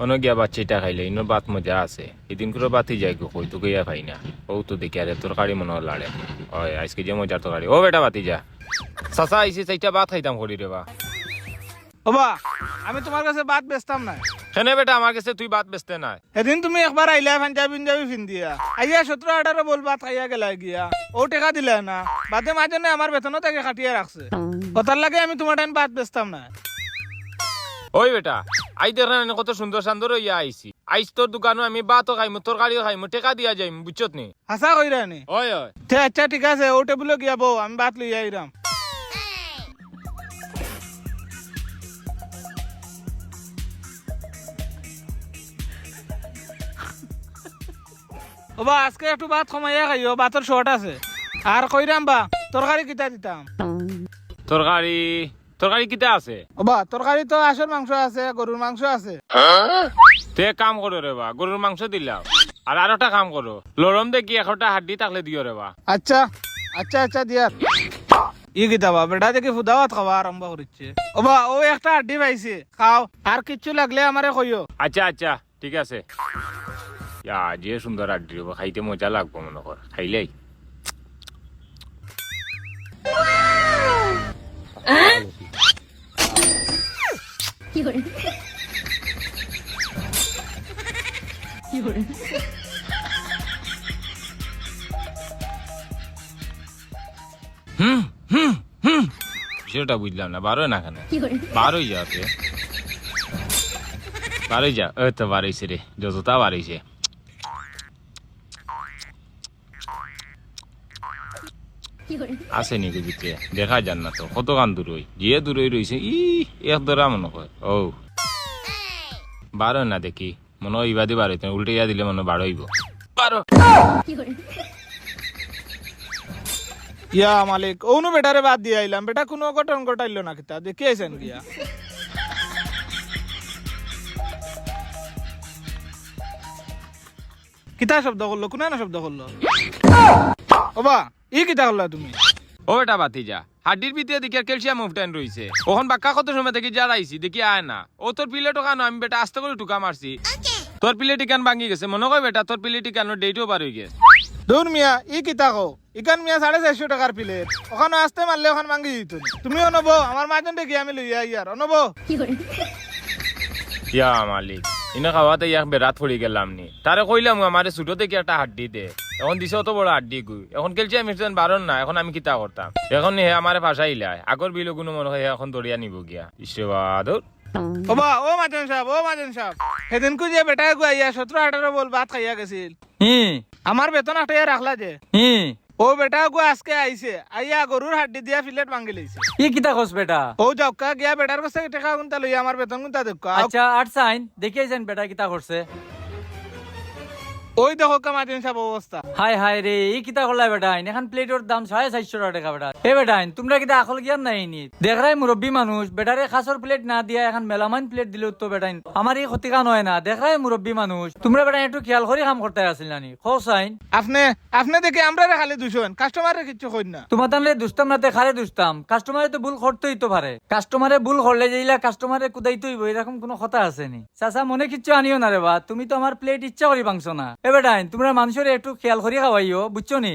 অন্য গিয়া বাচ্চাটা খাইলে ইনো বাত মজা আছে এদিন করে বাতি যাই গো কই তো গিয়া খাই না ও তো দেখি আরে তরকারি মনে লাড়ে ওই আজকে যে মজার তরকারি ও বেটা বাতি যা চাচা আইসি চাইটা ভাত খাইতাম করি রে বা বাবা আমি তোমার কাছে বাত বেচতাম না। কেনে বেটা আমার কাছে তুই ভাত বেচতে নাই এদিন তুমি একবার আইলা পাঞ্জাবি পাঞ্জাবি ফিন্দিয়া আইয়া 17-18 বল ভাত খাইয়া গেলা গিয়া ও টাকা দিলে না বাদে মাঝে আমার বেতনও তাকে কাটিয়ে রাখছে কথার লাগে আমি তোমার টাইম ভাত বেচতাম না। ওই বেটা আই দেখ না কত সুন্দর সুন্দর ইয়া আইসি আইস তোর দোকানও আমি ভাতও খাইমু তরকারিও খাইমু টাকা দিয়া যাইম বুঝছত নি হাসা কইরা নি ওই ওই আচ্ছা ঠিক আছে ও টেবিলে গিয়া বউ আমি ভাত লইয়া আইরাম। ওবা আজকে একটু ভাত কমাইয়া খাইও ভাতের শর্ট আছে আর কইরাম বা তরকারি কিতা দিতাম। তরকারি তরকারি কিটা আছে ওবা তরকারি তো আশর মাংস আছে গরুর মাংস আছে। তে কাম করো রে বা গরুর মাংস দিলাম আর একটা কাম করো লরম দেখি একটা হাড্ডি থাকলে দিও রে বা আচ্ছা আচ্ছা আচ্ছা দিয়ার ই কিতা বা বেটা দেখি ফুদাওয়াত খাওয়া আরম্ভ করিচ্ছে। ওবা ও একটা হাড্ডি পাইছে খাও আর কিচ্ছু লাগলে আমারে কইও। আচ্ছা আচ্ছা ঠিক আছে ইয়া যে সুন্দর হাড্ডি রে বা খাইতে মজা লাগবো মনে কর খাইলেই সেটা বুঝলাম না বারো না কেন বারোই যাবে বারোই যা ওই তো বারোইছে রে যতটা বারোইছে আছে নাকি ভিতরে দেখা যান না তো কত গান দূর হই যে দূরই রয়েছে ই এক ধরা মনে হয় ও বারো না দেখি মনে হয় ইবাদি বারো উল্টে ইয়া দিলে মনে বারো হইব বারো ইয়া মালিক ওনো বেটারে বাদ দিয়ে আইলাম বেটা কোনো ঘটন ঘটাইলো না কিতা দেখি আইছেন গিয়া কিতা শব্দ করলো কোন না শব্দ করলো ওবা ই কিতা করলা তুমি ও বেটা বাতি যা হাড্ডির ভিতরে দেখি আর ক্যালসিয়াম উফটাইন রয়েছে ওখান বাক্কা কত সময় থেকে যা আইছি দেখি আয় না ও তোর পিলে টোকানো আমি বেটা আস্তে করে টুকা মারছি তোর পিলে টিকান ভাঙি গেছে মনে কয় বেটা তোর পিলে টিকানোর ডেটও বার হয়ে গেছে দূর মিয়া ই কিতা কো ইকান মিয়া 450 টাকার প্লেট ওখানে আসতে মারলে ওখান ভাঙ্গি দিত তুমি অনব আমার মাজন দেখি আমি লইয়া ইয়ার অনব ইয়া মালিক ইনা খাওয়াতে ইয়াক বেরাত পড়ে গেলাম নি তারে কইলাম আমারে ছোটো থেকে একটা হাড্ডি দে এখন দিছে অত বড় হাড্ডি গুই এখন ক্যালসিয়াম মিশন বারণ না এখন আমি কিতা করতাম এখন হে আমারে ফাঁসাইলাই আগর বিলো কোনো মনে হয় এখন দড়িয়া নিব গিয়া ইসরে বাদর ওবা ও মাজন সাহেব সেদিন কো যে বেটা গো আইয়া 17-18 বল ভাত খাইয়া গেছিল আমার বেতন আটাইয়া রাখলা যে ও বেটা গো আজকে আইছে আইয়া গরুর হাড্ডি দিয়া প্লেট ভাঙ্গি লইছে ই কিতা কস বেটা ও জক্কা গিয়া বেটার কাছে টাকা গুনতা লইয়া আমার বেতন গুনতা দেখো আচ্ছা আট সাইন দেখিয়েছেন বেটা কিতা করছে ওই দেখো কামাতিন সাহেব অবস্থা হাই হাই রে ই কিতা করলা বেটা এখন প্লেটের দাম 450 টাকা বেটা এ বেটা তোমরা কিতা আকল জ্ঞান নাই নি দেখরাই মুরব্বী মানুষ বেটারে খাসর প্লেট না দিয়া এখন মেলামান প্লেট দিল তো বেটা আমার এই ক্ষতিকা নয় না দেখরাই মুরব্বী মানুষ তোমরা বেটা একটু খেয়াল করে কাম করতে আসিল নানি খো সাইন আপনি দেখে আমরা খালি দুশন কাস্টমারে কিছু কই না তোমার তাহলে দুষ্টাম না দেখারে দুষ্টাম কাস্টমারে তো ভুল করতেই তো পারে কাস্টমারে ভুল করলে যেইলা কাস্টমারে কুদাইতেই এরকম কোনো কথা আসেনি চাচা মনে কিচ্ছু আনিও না রে বা তুমি তো আমার প্লেট ইচ্ছা করি ভাঙছো না এ বেটা তোমরা মানুষের একটু খেয়াল করি খাওয়াইও বুঝছো নি